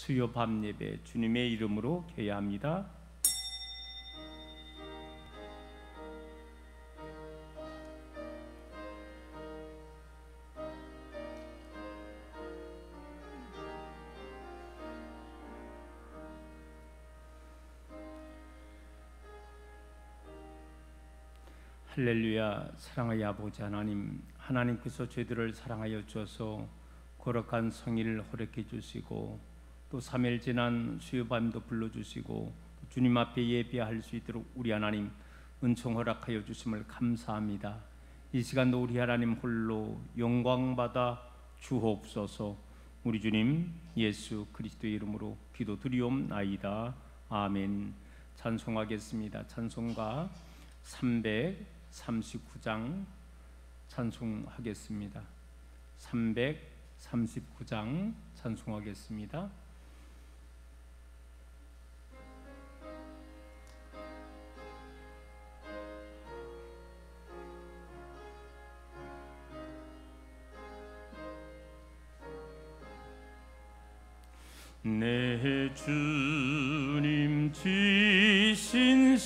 수요 밤 예배 주님의 이름으로 드려야 합니다. 할렐루야. 사랑하여 아버지 하나님, 하나님께서 저희들을 사랑하여 주어서 거룩한 성일을 허락해 주시고 또 3일 지난 수요밤도 불러주시고 주님 앞에 예배할 수 있도록 우리 하나님 은총 허락하여 주심을 감사합니다. 이 시간도 우리 하나님 홀로 영광받아 주옵소서. 우리 주님 예수 그리스도의 이름으로 기도드리옵나이다. 아멘. 찬송하겠습니다. 찬송가 339장 찬송하겠습니다. 339장 찬송하겠습니다. 내 주님 지신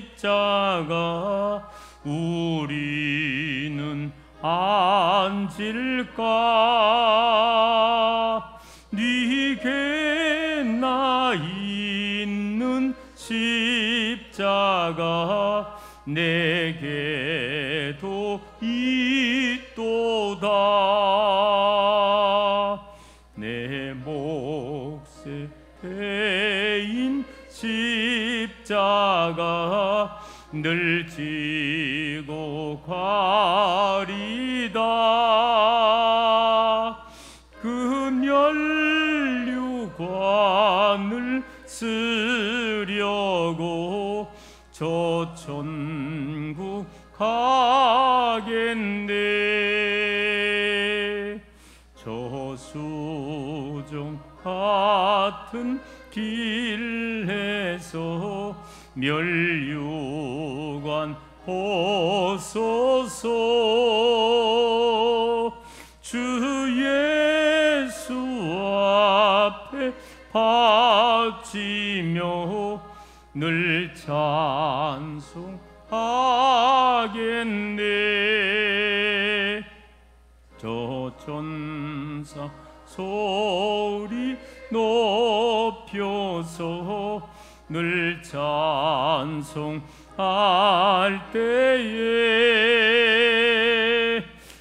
십자가 우리는 앉을까? 네게 나 있는 십자가 내게도 있도다. 내 몫에 베인 십자가 늘 지고 가리다. 그 면류관을 쓰려고 저 천국 가겠네. 저 수정 같은 길에서 면류관 벗어서 주 예수 앞에 바치며 늘 찬송하겠네. 저 천사 소리 높여서 늘 찬송할 때에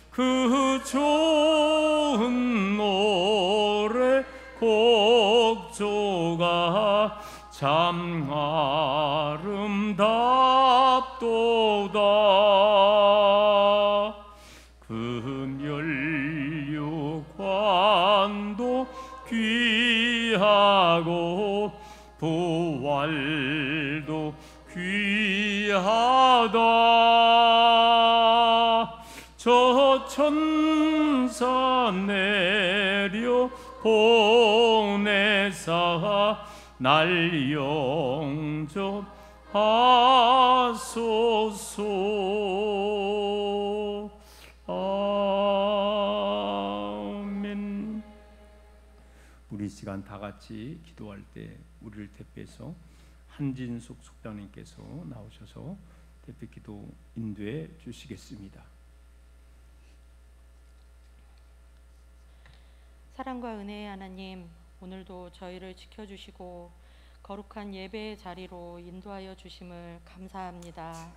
그 좋은 노래 곡조가 참 아름답도다. 그 면류관도 귀하고 부활도 귀하다. 저 천사 내려 보내사 날 영접하소서. 아멘. 우리 시간 다 같이 기도할 때 우리를 대표해서 한진숙 숙장님께서 나오셔서 대표 기도 인도해 주시겠습니다. 사랑과 은혜의 하나님, 오늘도 저희를 지켜주시고 거룩한 예배의 자리로 인도하여 주심을 감사합니다.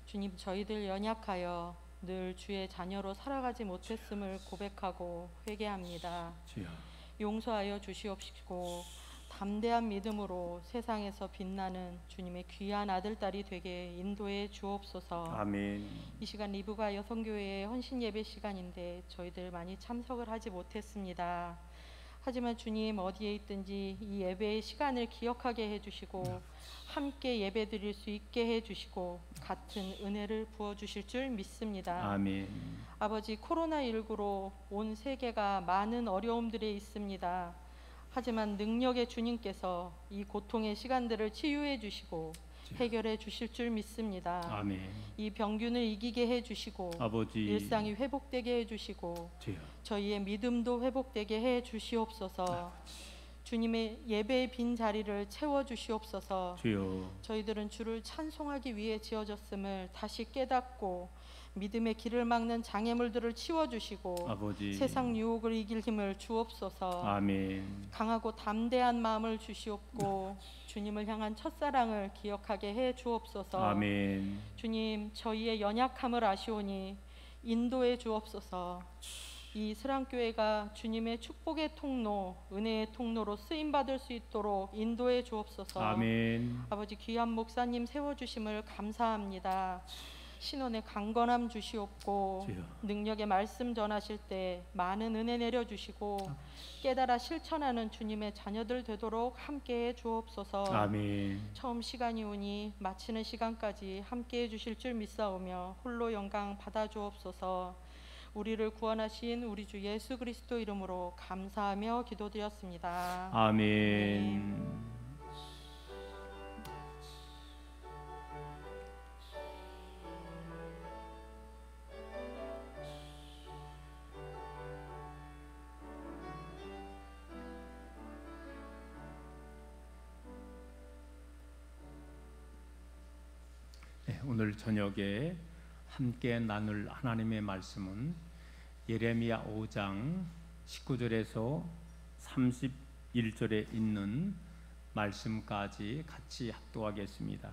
주님, 저희들 연약하여 늘 주의 자녀로 살아가지 못했음을 고백하고 회개합니다. 주여. 용서하여 주시옵시고 담대한 믿음으로 세상에서 빛나는 주님의 귀한 아들딸이 되게 인도해 주옵소서. 아멘. 이 시간 리브가 여성교회의 헌신 예배 시간인데 저희들 많이 참석을 하지 못했습니다. 하지만 주님, 어디에 있든지 이 예배의 시간을 기억하게 해주시고 함께 예배 드릴 수 있게 해주시고 같은 은혜를 부어주실 줄 믿습니다. 아멘. 아버지, 코로나19로 온 세계가 많은 어려움들에 있습니다. 하지만 능력의 주님께서 이 고통의 시간들을 치유해 주시고 해결해 주실 줄 믿습니다. 아멘. 이 병균을 이기게 해 주시고 아버지, 일상이 회복되게 해 주시고 주여. 저희의 믿음도 회복되게 해 주시옵소서. 주님의 예배의 빈 자리를 채워 주시옵소서. 주여. 저희들은 주를 찬송하기 위해 지어졌음을 다시 깨닫고 믿음의 길을 막는 장애물들을 치워주시고 아버지. 세상 유혹을 이길 힘을 주옵소서. 아멘. 강하고 담대한 마음을 주시옵고 주님을 향한 첫사랑을 기억하게 해 주옵소서. 아멘. 주님, 저희의 연약함을 아시오니 인도해 주옵소서. 이 스랑교회가 주님의 축복의 통로, 은혜의 통로로 쓰임받을 수 있도록 인도해 주옵소서. 아멘. 아버지, 귀한 목사님 세워주심을 감사합니다. 신원의 강건함 주시옵고 주여. 능력의 말씀 전하실 때 많은 은혜 내려주시고 깨달아 실천하는 주님의 자녀들 되도록 함께해 주옵소서. 아멘. 처음 시간이 오니 마치는 시간까지 함께해 주실 줄 믿사오며 홀로 영광 받아 주옵소서. 우리를 구원하신 우리 주 예수 그리스도 이름으로 감사하며 기도드렸습니다. 아멘. 네, 오늘 저녁에 함께 나눌 하나님의 말씀은 예레미야 5장 19절에서 31절에 있는 말씀까지 같이 합독하겠습니다.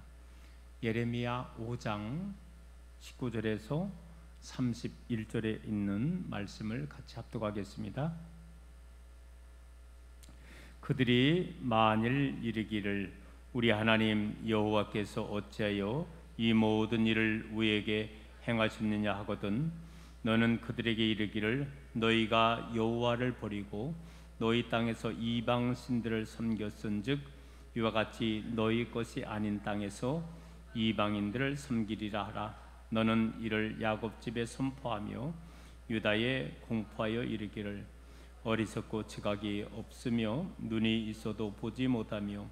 예레미야 5장 19절에서 31절에 있는 말씀을 같이 합독하겠습니다. 그들이 만일 이르기를 우리 하나님 여호와께서 어찌하여 이 모든 일을 우리에게 행하셨느냐 하거든 너는 그들에게 이르기를 너희가 여호와를 버리고 너희 땅에서 이방 신들을 섬겼은즉 이와 같이 너희 것이 아닌 땅에서 이방인들을 섬기리라 하라. 너는 이를 야곱 집에 선포하며 유다에 공포하여 이르기를 어리석고 지각이 없으며 눈이 있어도 보지 못하며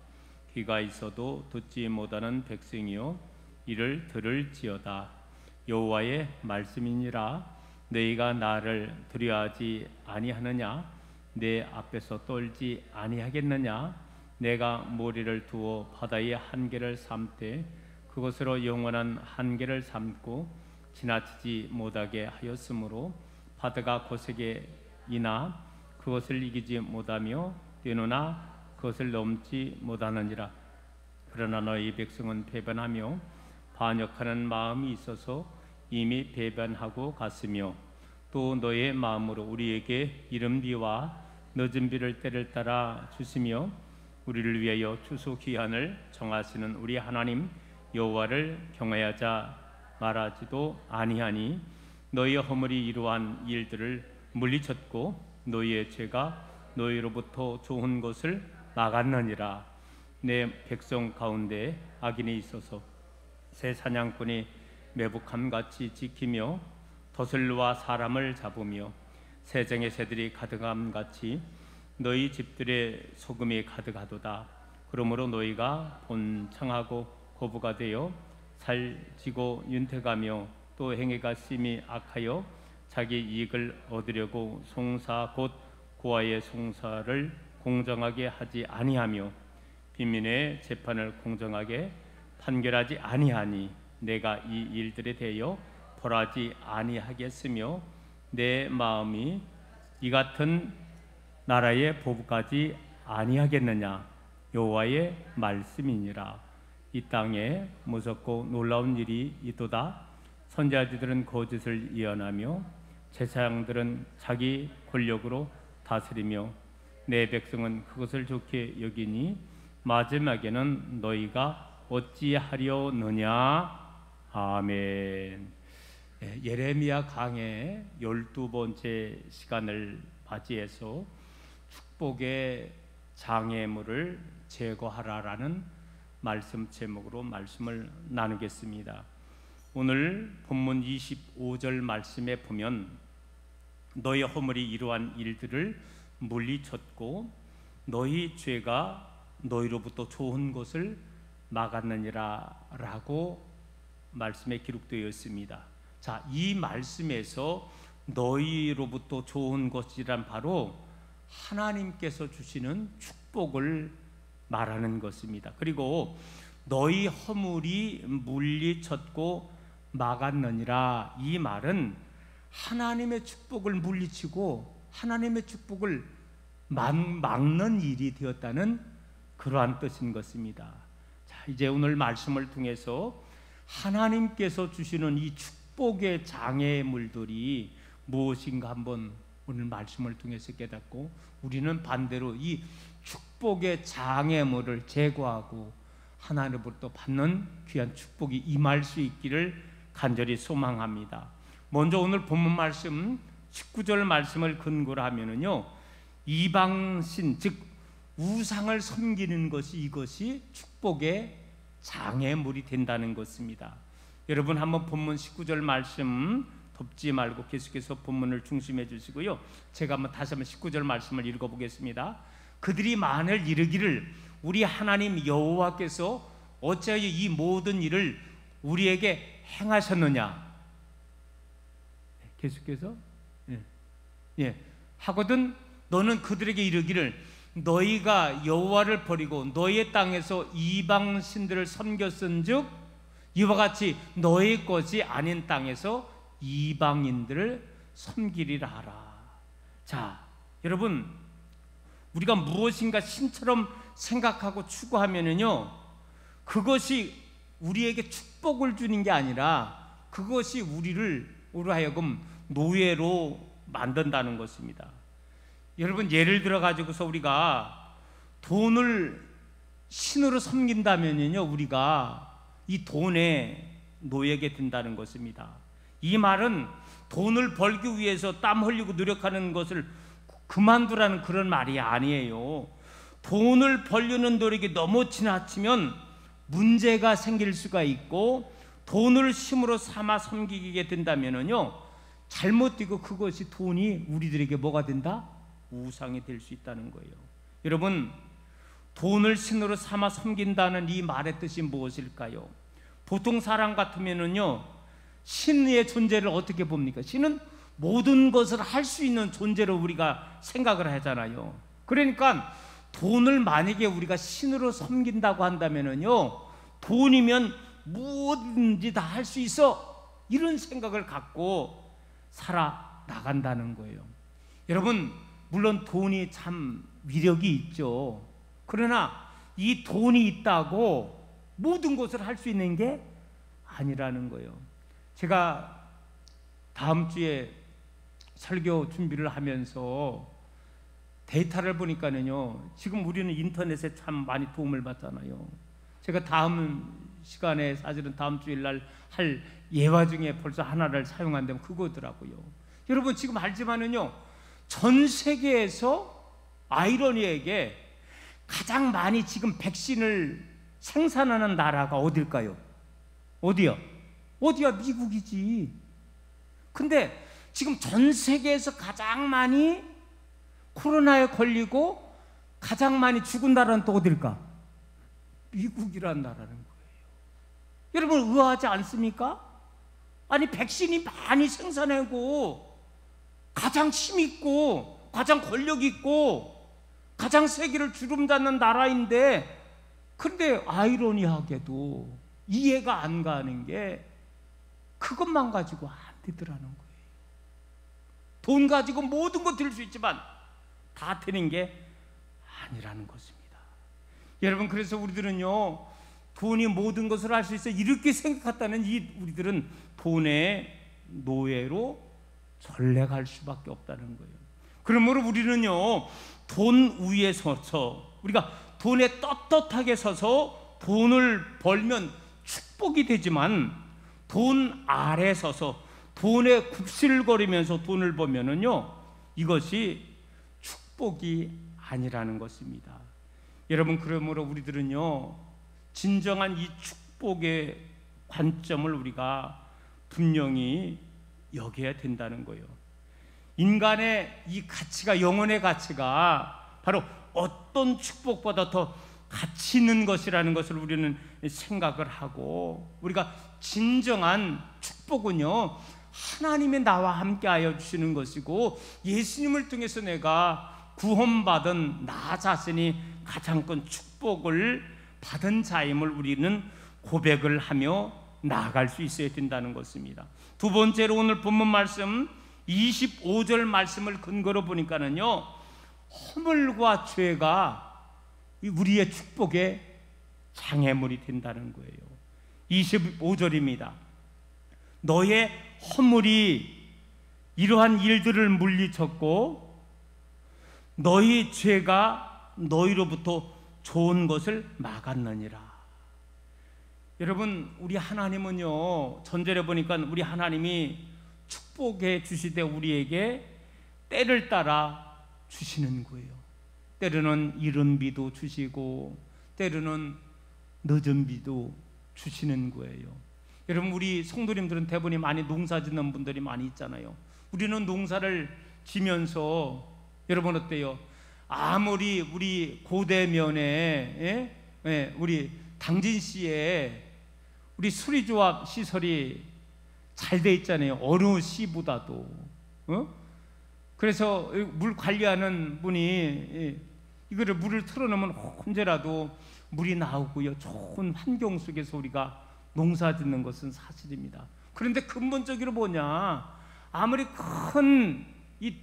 귀가 있어도 듣지 못하는 백성이요 이를 들을지어다. 여호와의 말씀이니라. 너희가 나를 두려워하지 아니하느냐? 내 앞에서 떨지 아니하겠느냐? 내가 모리를 두어 바다의 한계를 삼되 그것으로 영원한 한계를 삼고 지나치지 못하게 하였으므로 바다가 고세게 이나 그것을 이기지 못하며 뛰노나 그것을 넘지 못하느니라. 그러나 너희 백성은 배반하며 반역하는 마음이 있어서 이미 배반하고 갔으며 또 너의 마음으로 우리에게 이른 비와 늦은 비를 때를 따라 주시며 우리를 위하여 추수 기한을 정하시는 우리 하나님 여호와를 경외하자 말하지도 아니하니 너희의 허물이 이러한 일들을 물리쳤고 너희의 죄가 너희로부터 좋은 것을 막았느니라. 내 백성 가운데 악인이 있어서 새 사냥꾼이 매복함같이 지키며 더슬로와 사람을 잡으며 새장의 새들이 가득함같이 너희 집들의 소금이 가득하도다. 그러므로 너희가 본창하고 고부가 되어 살지고 윤택하며 또 행위가 심히 악하여 자기 이익을 얻으려고 송사 곧 고아의 송사를 공정하게 하지 아니하며 빈민의 재판을 공정하게 판결하지 아니하니 내가 이 일들에 대하여 벌하지 아니하겠으며 내 마음이 이 같은 나라의 보복하지 아니하겠느냐. 여호와의 말씀이니라. 이 땅에 무섭고 놀라운 일이 있도다. 선지자들은 거짓을 예언하며 제사장들은 자기 권력으로 다스리며 내 백성은 그것을 좋게 여기니 마지막에는 너희가 어찌하려느냐. 아멘. 예레미야 강의 12번째 시간을 맞이해서 축복의 장애물을 제거하라라는 말씀 제목으로 말씀을 나누겠습니다. 오늘 본문 25절 말씀에 보면 너희 허물이 이러한 일들을 물리쳤고 너희 죄가 너희로부터 좋은 것을 막았느니라 라고 말씀에 기록되어 있습니다. 자, 이 말씀에서 너희로부터 좋은 것이란 바로 하나님께서 주시는 축복 축복을 말하는 것입니다. 그리고 너희 허물이 물리쳤고 막았느니라, 이 말은 하나님의 축복을 물리치고 하나님의 축복을 막는 일이 되었다는 그러한 뜻인 것입니다. 자, 이제 오늘 말씀을 통해서 하나님께서 주시는 이 축복의 장애물들이 무엇인가 한번 오늘 말씀을 통해서 깨닫고, 우리는 반대로 이 축복의 장애물을 제거하고 하나님으로부터 받는 귀한 축복이 임할 수 있기를 간절히 소망합니다. 먼저 오늘 본문 말씀 19절 말씀을 근거로 하면은요, 이방신 즉 우상을 섬기는 것이, 이것이 축복의 장애물이 된다는 것입니다. 여러분 한번 본문 19절 말씀 덮지 말고 계속해서 본문을 중심해 주시고요, 제가 다시 한번 19절 말씀을 읽어보겠습니다. 그들이 만일 이르기를 우리 하나님 여호와께서 어찌하여 이 모든 일을 우리에게 행하셨느냐, 계속해서 하거든 너는 그들에게 이르기를 너희가 여호와를 버리고 너희의 땅에서 이방 신들을 섬겼은즉 이와 같이 너희 것이 아닌 땅에서 이방인들을 섬기리라 하라. 자, 여러분, 우리가 무엇인가 신처럼 생각하고 추구하면은요, 그것이 우리에게 축복을 주는 게 아니라 그것이 우리로 하여금 노예로 만든다는 것입니다. 여러분, 예를 들어 가지고서 우리가 돈을 신으로 섬긴다면요, 우리가 이 돈에 노예게 된다는 것입니다. 이 말은 돈을 벌기 위해서 땀 흘리고 노력하는 것을 그만두라는 그런 말이 아니에요. 돈을 벌려는 노력이 너무 지나치면 문제가 생길 수가 있고, 돈을 힘으로 삼아 섬기게 된다면요, 잘못되고 그것이 돈이 우리들에게 뭐가 된다? 우상이 될 수 있다는 거예요. 여러분, 돈을 신으로 삼아 섬긴다는 이 말의 뜻이 무엇일까요? 보통 사람 같으면은요, 신의 존재를 어떻게 봅니까? 신은 모든 것을 할 수 있는 존재로 우리가 생각을 하잖아요. 그러니까 돈을 만약에 우리가 신으로 섬긴다고 한다면은요, 돈이면 뭐든지 다 할 수 있어, 이런 생각을 갖고 살아나간다는 거예요. 여러분, 물론 돈이 참 위력이 있죠. 그러나 이 돈이 있다고 모든 것을 할 수 있는 게 아니라는 거예요. 제가 다음 주에 설교 준비를 하면서 데이터를 보니까는요, 지금 우리는 인터넷에 참 많이 도움을 받잖아요. 제가 다음 시간에, 사실은 다음 주일날 할 예화 중에 벌써 하나를 사용한다면 그거더라고요. 여러분, 지금 알지만은요, 전 세계에서 아이러니하게 가장 많이 지금 백신을 생산하는 나라가 어딜까요? 어디야? 미국이지. 근데 지금 전 세계에서 가장 많이 코로나에 걸리고 가장 많이 죽은 나라는 또 어딜까? 미국이라는 나라는 거예요. 여러분, 의아하지 않습니까? 아니, 백신이 많이 생산하고 가장 힘있고 가장 권력 있고 가장 세계를 주름잡는 나라인데, 그런데 아이러니하게도 이해가 안 가는 게 그것만 가지고 안 되더라는 거예요. 돈 가지고 모든 거 될 수 있지만 다 되는 게 아니라는 것입니다. 여러분, 그래서 우리들은요, 돈이 모든 것을 할 수 있어 이렇게 생각했다는 우리들은 돈의 노예로 전래갈 수밖에 없다는 거예요. 그러므로 우리는요, 돈 위에 서서, 우리가 돈에 떳떳하게 서서 돈을 벌면 축복이 되지만, 돈 아래 서서 돈에 굽실거리면서 돈을 벌면은요, 이것이 축복이 아니라는 것입니다. 여러분, 그러므로 우리들은요, 진정한 이 축복의 관점을 우리가 분명히 여겨야 된다는 거예요. 인간의 이 가치가, 영혼의 가치가 바로 어떤 축복보다 더 가치 있는 것이라는 것을 우리는 생각을 하고, 우리가 진정한 축복은요, 하나님의 나와 함께하여 주시는 것이고, 예수님을 통해서 내가 구원받은 나 자신이 가장 큰 축복을 받은 자임을 우리는 고백을 하며 나아갈 수 있어야 된다는 것입니다. 두 번째로 오늘 본문 말씀 25절 말씀을 근거로 보니까는요, 허물과 죄가 우리의 축복의 장애물이 된다는 거예요. 25절입니다. 너의 허물이 이러한 일들을 물리쳤고 너희 죄가 너희로부터 좋은 것을 막았느니라. 여러분, 우리 하나님은요, 전절에 보니까 우리 하나님이 축복해 주시되 우리에게 때를 따라 주시는 거예요. 때로는 이른 비도 주시고 때로는 늦은 비도 주시는 거예요. 여러분, 우리 성도님들은 대부분이 많이 농사 짓는 분들이 많이 있잖아요. 우리는 농사를 지면서 여러분 어때요? 아무리 우리 고대면에 우리 당진시에 우리 수리조합 시설이 잘 돼 있잖아요. 어느 시보다도. 그래서 물 관리하는 분이 이거를 물을 틀어놓으면 언제라도 물이 나오고요, 좋은 환경 속에서 우리가 농사 짓는 것은 사실입니다. 그런데 근본적으로 뭐냐, 아무리 큰 이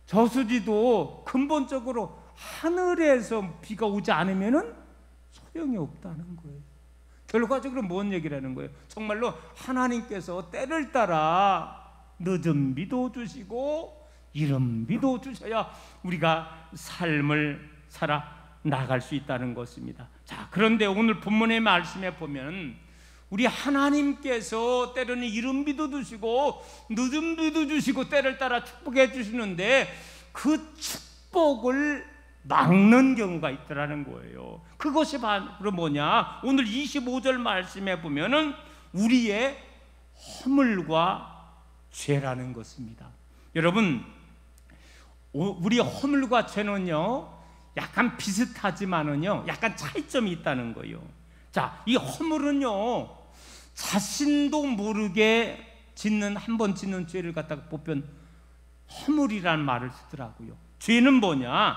저수지도 근본적으로 하늘에서 비가 오지 않으면은 소용이 없다는 거예요. 결과적으로 뭔 얘기라는 거예요? 정말로 하나님께서 때를 따라 늦은 비도 주시고 이른 비도 주셔야 우리가 삶을 살아 나갈 수 있다는 것입니다. 자, 그런데 오늘 본문의 말씀에 보면 우리 하나님께서 때로는 이른 비도 주시고 늦은 비도 주시고 때를 따라 축복해 주시는데 그 축복을 막는 경우가 있더라는 거예요. 그것이 바로 뭐냐? 오늘 25절 말씀에 보면은 우리의 허물과 죄라는 것입니다. 여러분, 우리 허물과 죄는요, 약간 비슷하지만은요, 약간 차이점이 있다는 거예요. 자, 이 허물은요, 자신도 모르게 한 번 짓는 죄를 갖다가 보편 허물이라는 말을 쓰더라고요. 죄는 뭐냐?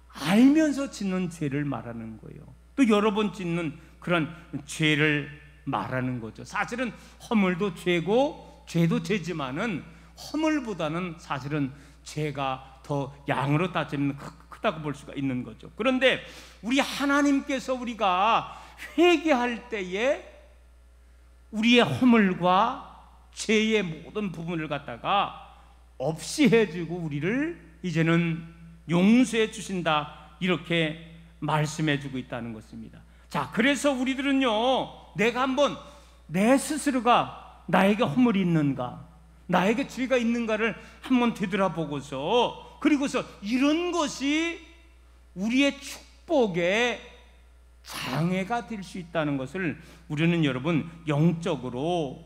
알면서 짓는 죄를 말하는 거예요. 또 여러 번 짓는 그런 죄를 말하는 거죠. 사실은 허물도 죄고 죄도 죄지만은 허물보다는 사실은 죄가 더 양으로 따지면 크다고 볼 수가 있는 거죠. 그런데 우리 하나님께서 우리가 회개할 때에 우리의 허물과 죄의 모든 부분을 갖다가 없이 해주고 우리를 이제는 용서해 주신다, 이렇게 말씀해 주고 있다는 것입니다. 자, 그래서 우리들은요, 내가 한번 내 스스로가 나에게 허물이 있는가, 나에게 죄가 있는가를 한번 되돌아보고서, 그리고서 이런 것이 우리의 축복에 장애가 될 수 있다는 것을 우리는 여러분 영적으로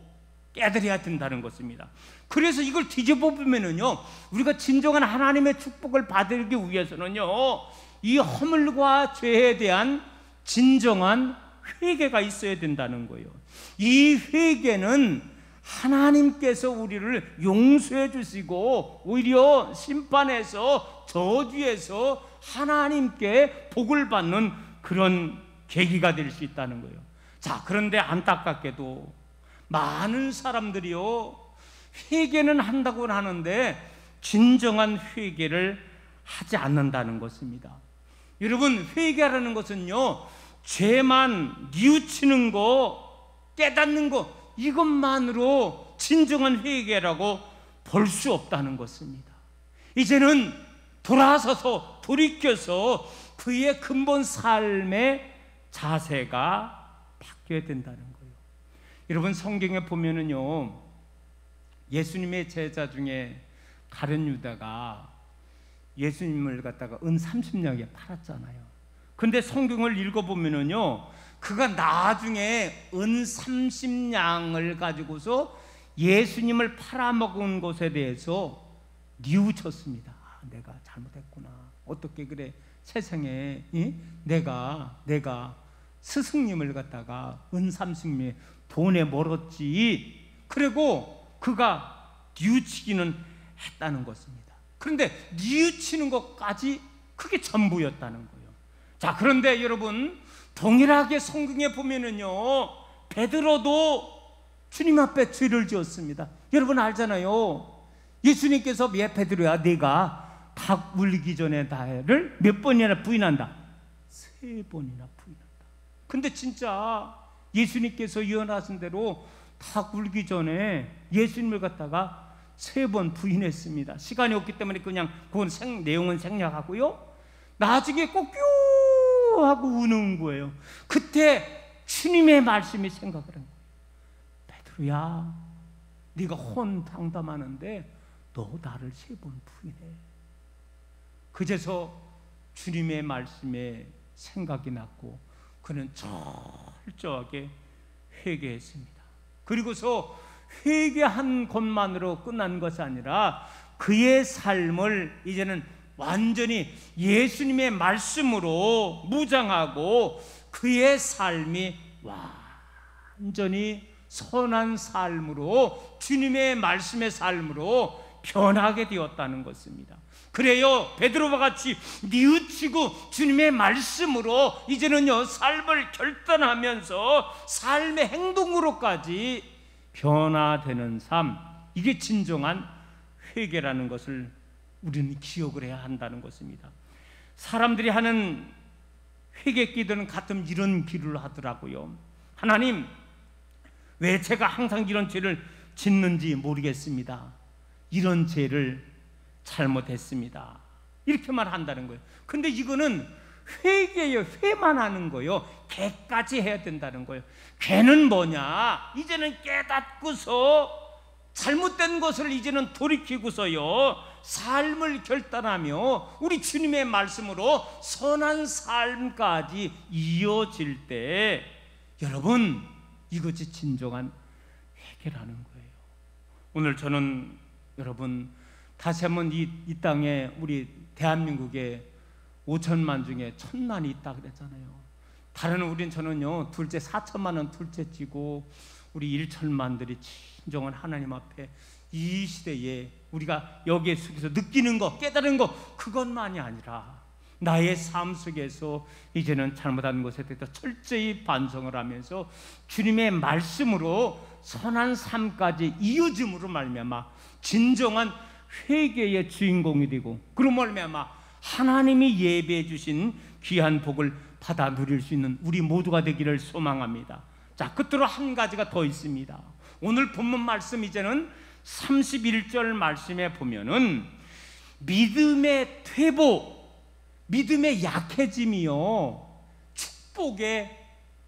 깨달아야 된다는 것입니다. 그래서 이걸 뒤집어 보면은요, 우리가 진정한 하나님의 축복을 받기 위해서는요, 이 허물과 죄에 대한 진정한 회개가 있어야 된다는 거예요. 이 회개는 하나님께서 우리를 용서해 주시고 오히려 심판에서 저주에서 하나님께 복을 받는 그런 계기가 될 수 있다는 거예요. 자, 그런데 안타깝게도 많은 사람들이요, 회개는 한다고는 하는데 진정한 회개를 하지 않는다는 것입니다. 여러분, 회개라는 것은요, 죄만 뉘우치는 거, 깨닫는 거, 이것만으로 진정한 회개라고 볼 수 없다는 것입니다. 이제는 돌아서서 돌이켜서 그의 근본 삶의 자세가 바뀌어야 된다는 거예요. 여러분, 성경에 보면은요, 예수님의 제자 중에 가룟 유다가 예수님을 갖다가 은 30냥에 팔았잖아요. 근데 성경을 읽어보면은요, 그가 나중에 은 30냥을 가지고서 예수님을 팔아먹은 것에 대해서 뉘우쳤습니다. 내가 잘못했구나. 어떻게 그래, 세상에 내가 스승님을 갖다가 은 30냥에 돈에 멀었지. 그리고 그가 뉘우치기는 했다는 것입니다. 그런데 뉘우치는 것까지 그게 전부였다는 거예요. 자, 그런데 여러분, 동일하게 성경에 보면은요, 베드로도 주님 앞에 죄를 지었습니다. 여러분 알잖아요. 예수님께서, 야 베드로야, 네가 닭 물리기 전에 나를 몇 번이나 부인한다? 3번이나 부인한다. 근데 진짜 예수님께서 예언하신 대로 닭 울기 전에 예수님을 갖다가 3번 부인했습니다. 시간이 없기 때문에 그냥 그건 내용은 생략하고요. 나중에 꼭 하고 우는 거예요. 그때 주님의 말씀이 생각을 한 거예요. 베드로야, 네가 혼담담하는데 너 나를 3번 부인해. 그제서 주님의 말씀에 생각이 났고 그는 철저하게 회개했습니다. 그리고서 회개한 것만으로 끝난 것이 아니라 그의 삶을 이제는 완전히 예수님의 말씀으로 무장하고 그의 삶이 완전히 선한 삶으로, 주님의 말씀의 삶으로 변하게 되었다는 것입니다. 그래요, 베드로와 같이 뉘우치고 주님의 말씀으로 이제는요 삶을 결단하면서 삶의 행동으로까지 변화되는 삶, 이게 진정한 회개라는 것을 우리는 기억을 해야 한다는 것입니다. 사람들이 하는 회개 기도는 가끔 이런 기도를 하더라고요. 하나님, 왜 제가 항상 이런 죄를 짓는지 모르겠습니다. 이런 죄를 잘못했습니다. 이렇게만 한다는 거예요. 근데 이거는 회개예요. 회만 하는 거예요. 개까지 해야 된다는 거예요. 개는 뭐냐? 이제는 깨닫고서 잘못된 것을 이제는 돌이키고서요 삶을 결단하며 우리 주님의 말씀으로 선한 삶까지 이어질 때, 여러분, 이것이 진정한 회개라는 거예요. 오늘 저는 여러분 다시 한번 이 땅에, 우리 대한민국에 5천만 중에 1,000만이 있다 그랬잖아요. 다른 저는요 둘째 4천만은 둘째치고 우리 1천만들이 진정한 하나님 앞에 이 시대에 우리가 여기에 속에서 느끼는 것, 깨달은 것, 그것만이 아니라 나의 삶 속에서 이제는 잘못한 것에 대해서 철저히 반성을 하면서 주님의 말씀으로 선한 삶까지 이어짐으로 말미암아 진정한 회개의 주인공이 되고, 그로 말미암아 하나님이 예배해 주신 귀한 복을 받아 누릴 수 있는 우리 모두가 되기를 소망합니다. 자, 끝으로 한 가지가 더 있습니다. 오늘 본문 말씀 이제는 31절 말씀에 보면은 믿음의 퇴보, 믿음의 약해짐이요 축복의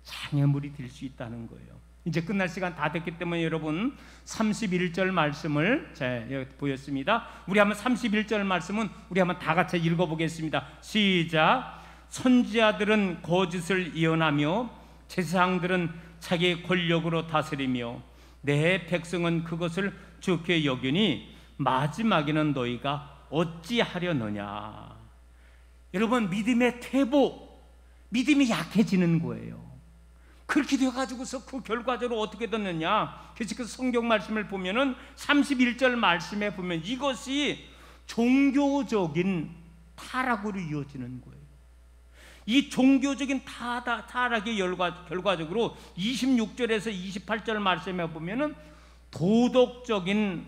장애물이 될 수 있다는 거예요. 이제 끝날 시간 다 됐기 때문에 여러분 31절 말씀을 여기 보였습니다. 우리 한번 31절 말씀은 우리 한번 다 같이 읽어보겠습니다. 시작. 선지자들은 거짓을 예언하며 제사장들은 자기의 권력으로 다스리며 내 백성은 그것을 좋게 여기니 마지막에는 너희가 어찌하려느냐. 여러분, 믿음의 퇴보, 믿음이 약해지는 거예요. 그렇게 돼가지고서 그 결과적으로 어떻게 됐느냐. 계속해서 성경 말씀을 보면은 31절 말씀에 보면 이것이 종교적인 타락으로 이어지는 거예요. 이 종교적인 타락의 결과적으로 26절에서 28절 말씀에 보면은 도덕적인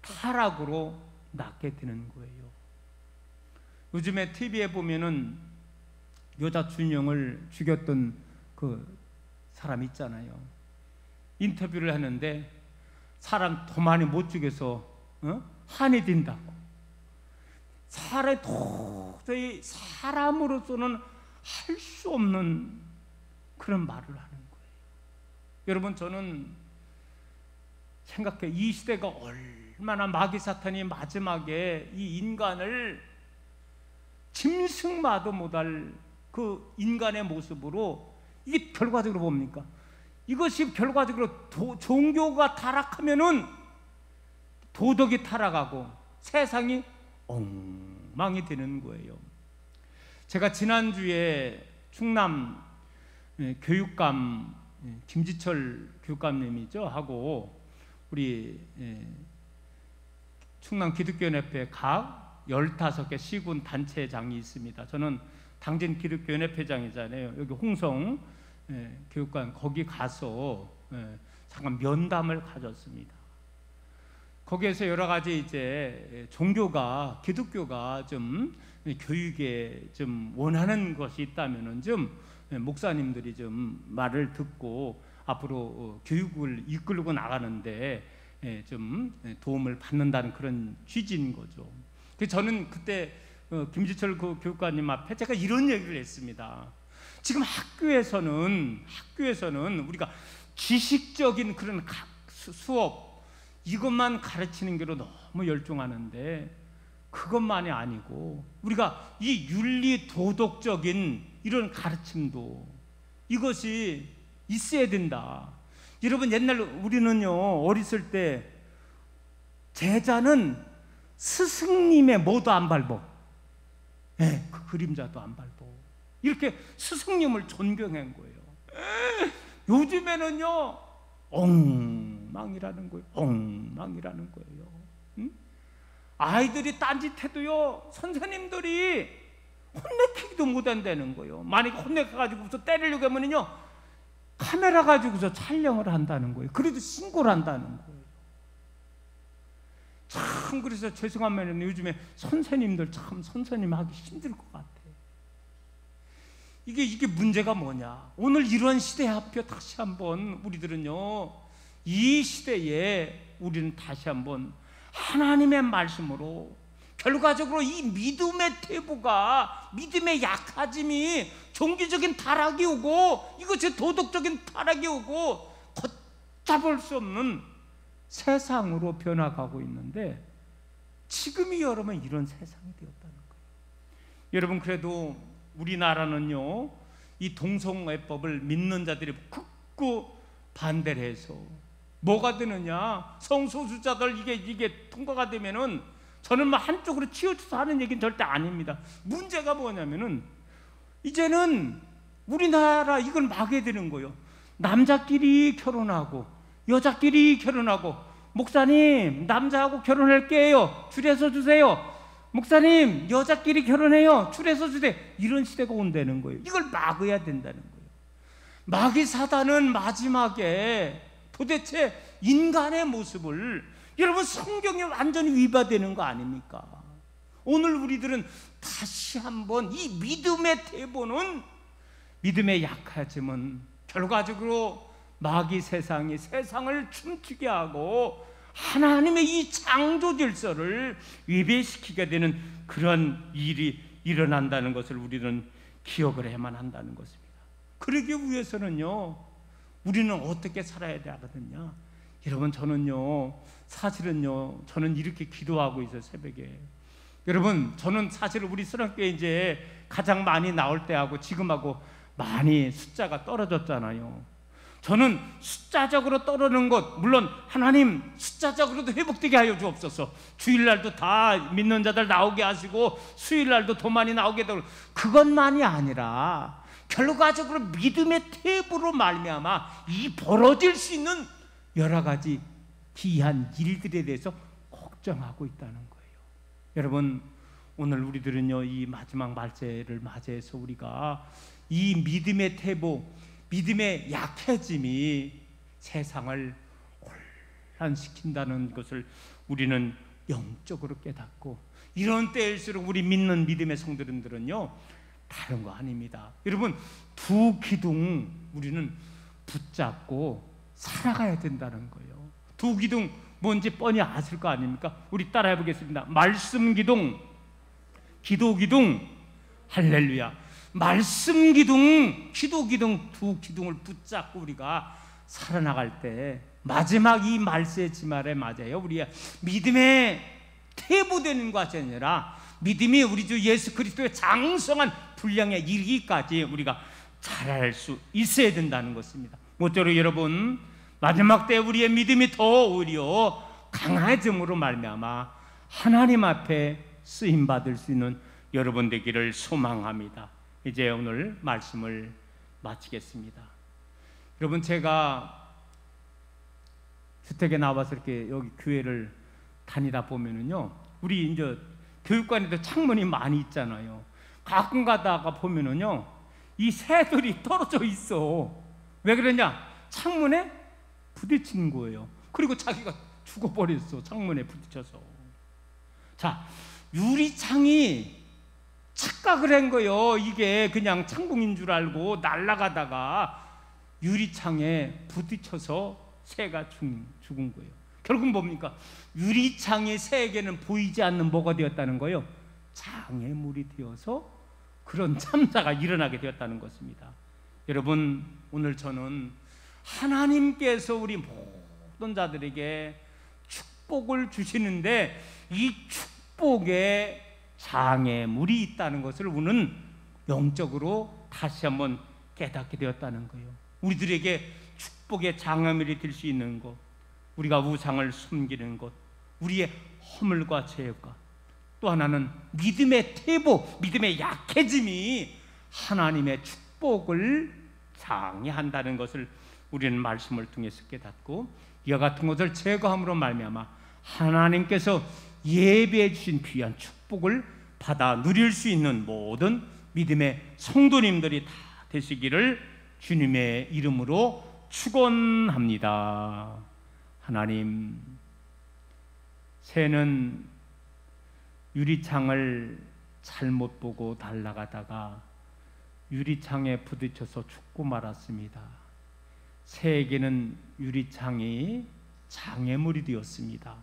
타락으로 낳게 되는 거예요. 요즘에 TV에 보면은 여자 준영을 죽였던 그 사람 있잖아요. 인터뷰를 하는데 사람 더 많이 못 죽여서 한이 든다고. 사람이 도저히 사람으로서는 할 수 없는 그런 말을 하는 거예요. 여러분, 저는 생각해, 이 시대가 얼마나 마귀 사탄이 마지막에 이 인간을 짐승마도 못할 그 인간의 모습으로, 이게 결과적으로 뭡니까? 이것이 결과적으로 종교가 타락하면은 도덕이 타락하고 세상이 엉망이 되는 거예요. 제가 지난주에 충남 교육감 김지철 교육감님이죠 하고 우리 충남 기독교연합회 각 15개 시군 단체장이 있습니다. 저는 당진 기독교연합회장이잖아요. 여기 홍성 교육관 거기 가서 잠깐 면담을 가졌습니다. 거기에서 여러 가지 이제 종교가, 기독교가 좀 교육에 좀 원하는 것이 있다면은 좀 목사님들이 좀 말을 듣고 앞으로 교육을 이끌고 나가는데 좀 도움을 받는다는 그런 취지인 거죠. 그래서 저는 그때 김지철 그 교육관님 앞에 제가 이런 얘기를 했습니다. 지금 학교에서는 우리가 지식적인 그런 수업 이것만 가르치는 게로 너무 열중하는데 그것만이 아니고 우리가 이 윤리 도덕적인 이런 가르침도 이것이 있어야 된다. 여러분 옛날 우리는요 어렸을 때 제자는 스승님의 뭐도 안 밟고 그 그림자도 안 밟고 이렇게 스승님을 존경한 거예요. 요즘에는요 엉망이라는 거예요. 엉망이라는 거예요. 응? 아이들이 딴짓해도요 선생님들이 혼내키기도 못한다는 거예요. 만약에 혼내가지고서 때리려고 하면요 카메라 가지고서 촬영을 한다는 거예요. 그래도 신고를 한다는 거예요. 참 그래서 죄송하면 요즘에 선생님들 참 선생님 하기 힘들 것 같아요. 이게 문제가 뭐냐? 오늘 이런 시대 앞에 다시 한번 우리들은요 이 시대에 우리는 다시 한번 하나님의 말씀으로 결과적으로 이 믿음의 태보가 믿음의 약해짐이 종교적인 타락이 오고 이것이 도덕적인 타락이 오고 걷잡을 수 없는 세상으로 변화가고 있는데 지금이 여러분 이런 세상이 되었다는 거예요. 여러분 그래도 우리나라는요 이 동성애법을 믿는 자들이 극구 반대를 해서 뭐가 되느냐 성소수자들 이게 통과가 되면은 저는 뭐 한쪽으로 치우쳐서 하는 얘기는 절대 아닙니다. 문제가 뭐냐면은 이제는 우리나라 이걸 막아야 되는 거예요. 남자끼리 결혼하고 여자끼리 결혼하고 목사님 남자하고 결혼할게요 줄여서 주세요. 목사님 여자끼리 결혼해요 줄여서 주세요. 이런 시대가 온다는 거예요. 이걸 막아야 된다는 거예요. 마귀 사단은 마지막에 도대체 인간의 모습을 여러분 성경에 완전히 위반되는 거 아닙니까? 오늘 우리들은 다시 한번 이 믿음의 태보는 믿음의 약해짐은 결과적으로 마귀 세상이 세상을 춤추게 하고 하나님의 이 창조 질서를 위배시키게 되는 그런 일이 일어난다는 것을 우리는 기억을 해야만 한다는 것입니다. 그러기 위해서는요 우리는 어떻게 살아야 되거든요. 여러분 저는요 사실은요 저는 이렇게 기도하고 있어요. 새벽에 여러분 저는 사실 우리 선악교회 이제 가장 많이 나올 때하고 지금하고 많이 숫자가 떨어졌잖아요. 저는 숫자적으로 떨어지는 것 물론 하나님 숫자적으로도 회복되게 하여 주옵소서. 주일날도 다 믿는 자들 나오게 하시고 수요일날도 더 많이 나오게 되고 그것만이 아니라 결과적으로 믿음의 태보로 말미암아 이 벌어질 수 있는 여러 가지 기이한 일들에 대해서 걱정하고 있다는 거예요. 여러분 오늘 우리들은요 이 마지막 말세를 맞이해서 우리가 이 믿음의 태보 믿음의 약해짐이 세상을 혼란시킨다는 것을 우리는 영적으로 깨닫고 이런 때일수록 우리 믿는 믿음의 성도들은요 다른 거 아닙니다. 여러분 두 기둥 우리는 붙잡고 살아가야 된다는 거예요. 두 기둥 뭔지 뻔히 아실 거 아닙니까? 우리 따라해 보겠습니다. 말씀 기둥, 기도 기둥, 할렐루야. 말씀 기둥, 기도 기둥 두 기둥을 붙잡고 우리가 살아나갈 때 마지막 이 말세의 지말에 맞아요. 우리가 믿음의 태보되는 것이 아니라 믿음이 우리 주 예수 그리스도의 장성한 분량에 이르기까지 우리가 자랄 수 있어야 된다는 것입니다. 모쪼록 여러분 마지막 때 우리의 믿음이 더 오히려 강해짐으로 말미암아 하나님 앞에 쓰임 받을 수 있는 여러분 되기를 소망합니다. 이제 오늘 말씀을 마치겠습니다. 여러분 제가 주택에 나와서 이렇게 여기 교회를 다니다 보면은요 우리 이제 교육관에도 창문이 많이 있잖아요. 가끔 가다가 보면은요, 이 새들이 떨어져 있어. 왜 그러냐? 창문에 부딪히는 거예요. 그리고 자기가 죽어버렸어, 창문에 부딪혀서. 자, 유리창이 착각을 한 거예요. 이게 그냥 창문인 줄 알고 날아가다가 유리창에 부딪혀서 새가 죽은 거예요. 결국 뭡니까? 유리창이 새에게는 보이지 않는 뭐가 되었다는 거예요? 장애물이 되어서 그런 참사가 일어나게 되었다는 것입니다. 여러분, 오늘 저는 하나님께서 우리 모든 자들에게 축복을 주시는데 이 축복에 장애물이 있다는 것을 우리는 영적으로 다시 한번 깨닫게 되었다는 거예요. 우리들에게 축복의 장애물이 될 수 있는 것, 우리가 우상을 숨기는 것, 우리의 허물과 죄가, 또 하나는 믿음의 퇴보, 믿음의 약해짐이 하나님의 축복을 장애한다는 것을 우리는 말씀을 통해서 깨닫고, 이와 같은 것을 제거함으로 말미암아 하나님께서 예배해 주신 귀한 축복을 받아 누릴 수 있는 모든 믿음의 성도님들이 다 되시기를 주님의 이름으로 축원합니다. 하나님, 새는 유리창을 잘못 보고 날아가다가 유리창에 부딪혀서 죽고 말았습니다. 새에게는 유리창이 장애물이 되었습니다.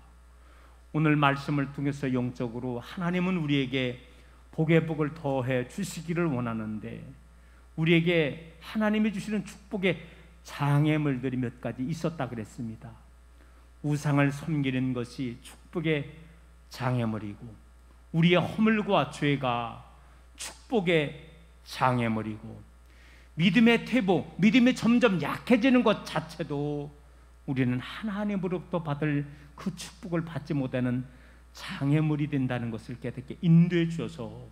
오늘 말씀을 통해서 영적으로 하나님은 우리에게 복의 복을 더해 주시기를 원하는데, 우리에게 하나님이 주시는 축복의 장애물들이 몇 가지 있었다 그랬습니다. 우상을 섬기는 것이 축복의 장애물이고, 우리의 허물과 죄가 축복의 장애물이고, 믿음의 퇴보, 믿음이 점점 약해지는 것 자체도 우리는 하나님으로부터 받을 그 축복을 받지 못하는 장애물이 된다는 것을 깨닫게 인도해 주셔서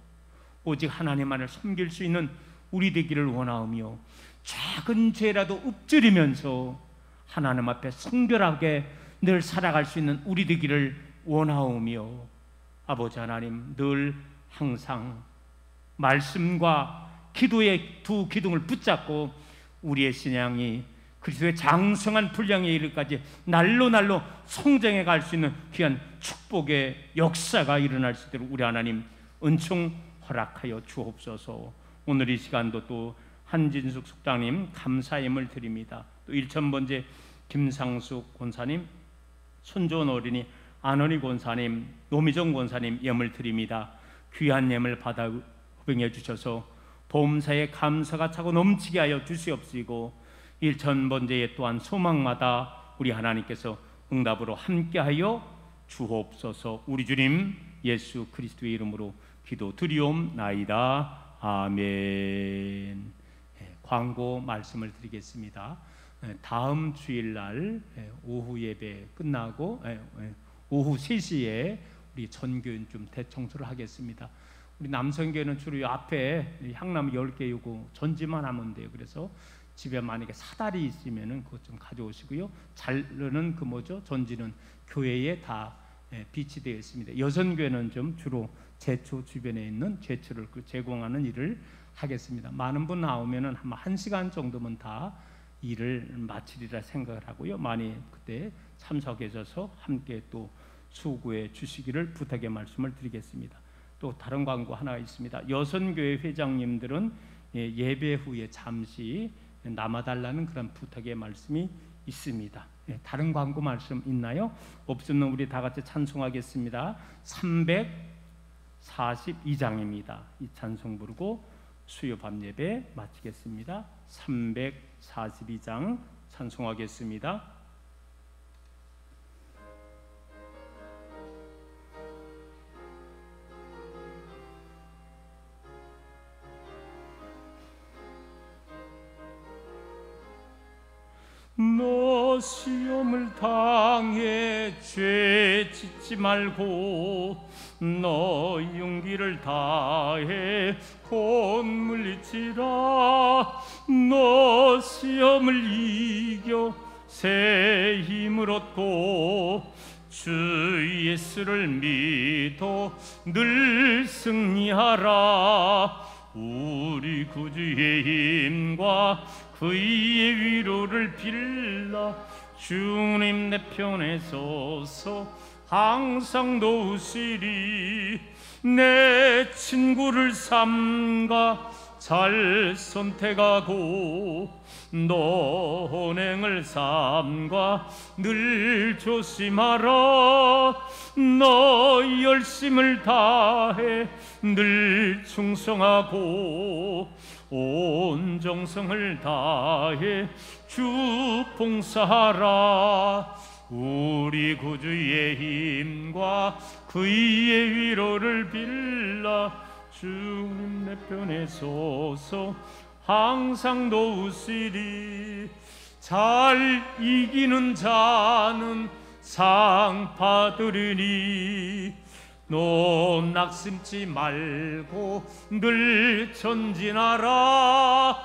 오직 하나님만을 섬길 수 있는 우리 되기를 원하오며, 작은 죄라도 읊조리면서 하나님 앞에 성결하게 늘 살아갈 수 있는 우리 되기를 원하오며, 아버지 하나님, 늘 항상 말씀과 기도의 두 기둥을 붙잡고 우리의 신앙이 그리스도의 장성한 분량에 이르기까지 날로 성장해 갈 수 있는 귀한 축복의 역사가 일어날 수 있도록 우리 하나님 은총 허락하여 주옵소서. 오늘 이 시간도 또 한진숙 숙장님 감사임을 드립니다. 또 일천번제 김상숙 권사님, 손조원 어린이, 안원희 권사님, 노미정 권사님 예물 드립니다. 귀한 예물 받아 흡응해 주셔서 보험사의 감사가 차고 넘치게 하여 주시옵시고, 일천번제에 또한 소망마다 우리 하나님께서 응답으로 함께하여 주옵소서. 우리 주님 예수 그리스도의 이름으로 기도드리옵나이다. 아멘. 광고 말씀을 드리겠습니다. 다음 주일날 오후 예배 끝나고 오후 3시에 우리 전교인 좀 대청소를 하겠습니다. 우리 남성교회는 주로 이 앞에 향나무 10개 요거 전지만 하면 돼요. 그래서 집에 만약에 사다리 있으면은 그것 좀 가져오시고요. 자르는 그 뭐죠? 전지는 교회에 다 비치되어 있습니다. 여성교회는 좀 주로 제초 주변에 있는 제초를 제공하는 일을 하겠습니다. 많은 분 나오면은 한 1시간 정도면 다 일을 마치리라 생각을 하고요. 많이 그때 참석해 주셔서 함께 또 수고해 주시기를 부탁의 말씀을 드리겠습니다. 또 다른 광고 하나 있습니다. 여선교회 회장님들은 예배 후에 잠시 남아달라는 그런 부탁의 말씀이 있습니다. 다른 광고 말씀 있나요? 없으면 우리 다 같이 찬송하겠습니다. 342장입니다. 이 찬송 부르고 수요 밤 예배 마치겠습니다. 342장 찬송하겠습니다. 너 시험을 당해 죄 짓지 말고 너 용기를 다해 곧 물리치라. 너 시험을 이겨 새 힘을 얻고 주 예수를 믿어 늘 승리하라. 우리 구주의 힘과 그의 위로를 빌라. 주님 내 편에 서서 항상 도우시리. 내 친구를 삼가 잘 선택하고 너행을 삼가 늘 조심하라. 너 열심을 다해 늘 충성하고 온 정성을 다해 주 봉사하라. 우리 구주의 힘과 그의 위로를 빌라. 주님 내 편에 서서 항상 도우시리. 잘 이기는 자는 상 받으리니 너 낙심치 말고 늘 전진하라.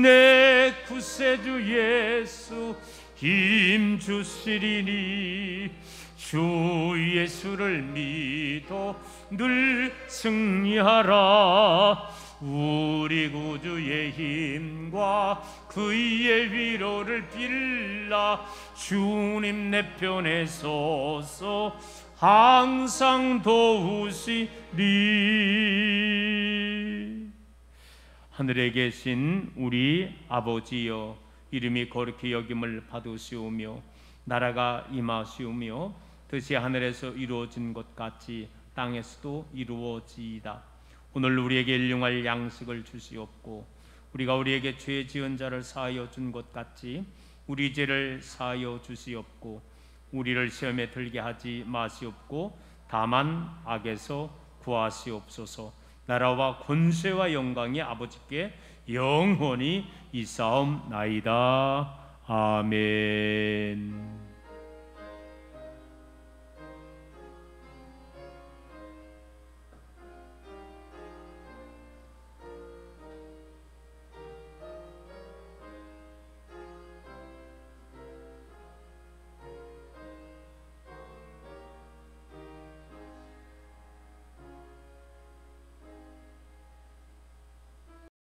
내 구세주 예수 힘 주시리니 주 예수를 믿어 늘 승리하라. 우리 구주의 힘과 그의 위로를 빌라. 주님 내 편에 서서 항상 도우시리. 하늘에 계신 우리 아버지여, 이름이 거룩히 여김을 받으시오며 나라가 임하시오며 뜻이 하늘에서 이루어진 것 같이 땅에서도 이루어지이다. 오늘 우리에게 일용할 양식을 주시옵고 우리가 우리에게 죄 지은 자를 사하여 준 것 같이 우리 죄를 사하여 주시옵고 우리를 시험에 들게 하지 마시옵고 다만 악에서 구하시옵소서. 나라와 권세와 영광이 아버지께 영원히 있사옵나이다. 아멘.